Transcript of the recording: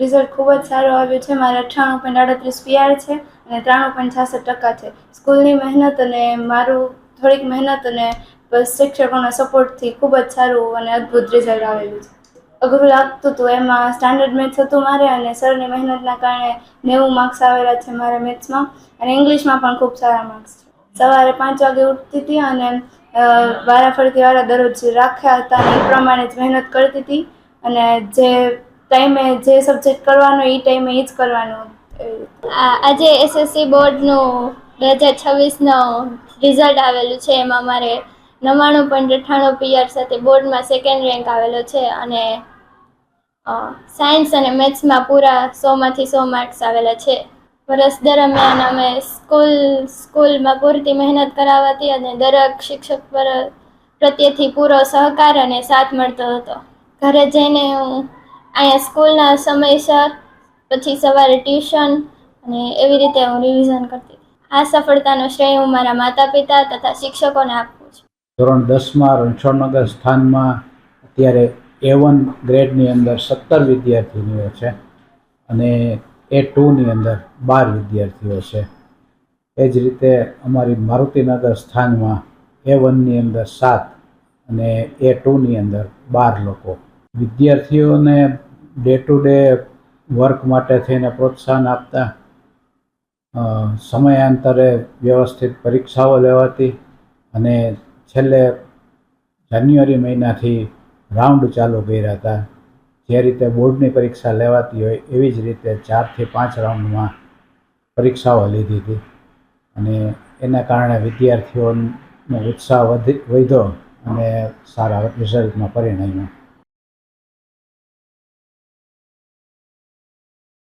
Result ખૂબ જ સારું આવ્યું છે. મારે 98.38 PR છે અને 93.66% છે. સ્કૂલની મહેનત અને મારું થોડીક મહેનત અને શિક્ષકોના સપોર્ટથી ખૂબ જ સારું અને અદ્ભુત રિઝલ્ટ આવેલું છે. અઘરું લાગતું હતું, એમાં સ્ટાન્ડર્ડ મેથ્સ હતું મારે, અને સરની મહેનતના કારણે 90 માર્ક્સ આવેલા છે મારા મેથ્સમાં, અને ઇંગ્લિશમાં પણ ખૂબ સારા માર્ક્સ છે. સવારે 5 વાગે ઉઠતી હતી અને વારાફરતી વાળા દરરોજ રાખ્યા હતા અને એ પ્રમાણે જ મહેનત કરતી હતી, અને જે ટાઈમે જે સબ્જેક્ટ કરવાનો એ ટાઈમે એ જ કરવાનું. આજે SSC બોર્ડનું 2026નું રિઝલ્ટ આવેલું છે. એમાં મારે 99.98 PR સાથે બોર્ડમાં સેકન્ડ રેન્ક આવેલો છે, અને સાયન્સ અને મેથ્સમાં પૂરા 100માંથી 100 માર્ક્સ આવેલા છે. વર્ષ દરમિયાન અમે સ્કૂલમાં પૂરતી મહેનત કરાવતી અને દરેક શિક્ષક પ્રત્યેથી પૂરો સહકાર અને સાથ મળતો હતો. ઘરે જઈને હું અહીંયા સ્કૂલના સમયસર, પછી સવારે ટ્યુશન, અને એવી રીતે હું રિવિઝન કરતી હતી. આ સફળતાનો શ્રેય હું મારા માતા પિતા તથા શિક્ષકોને આપું છું. ધોરણ 10માં રણછોડનગર સ્થાનમાં અત્યારે A1 ગ્રેડની અંદર 17 વિદ્યાર્થીનીઓ છે અને A2ની અંદર 12 વિદ્યાર્થીઓ છે. એ જ રીતે અમારી મારુતિનગર સ્થાનમાં A1ની અંદર 7 અને A2ની અંદર 12 લોકો. વિદ્યાર્થીઓને ડે ટુ ડે વર્ક માટે થઈને પ્રોત્સાહન આપતા સમયાંતરે વ્યવસ્થિત પરીક્ષાઓ લેવાતી, અને છેલ્લે જાન્યુઆરી મહિનાથી રાઉન્ડ ચાલુ કર્યા હતા. જે રીતે બોર્ડની પરીક્ષા લેવાતી હોય એવી જ રીતે 4 થી 5 રાઉન્ડમાં પરીક્ષાઓ લીધી હતી, અને એના કારણે વિદ્યાર્થીઓનો ઉત્સાહ વધ્યો અને સારા રિઝલ્ટમાં પરિણમ્યો.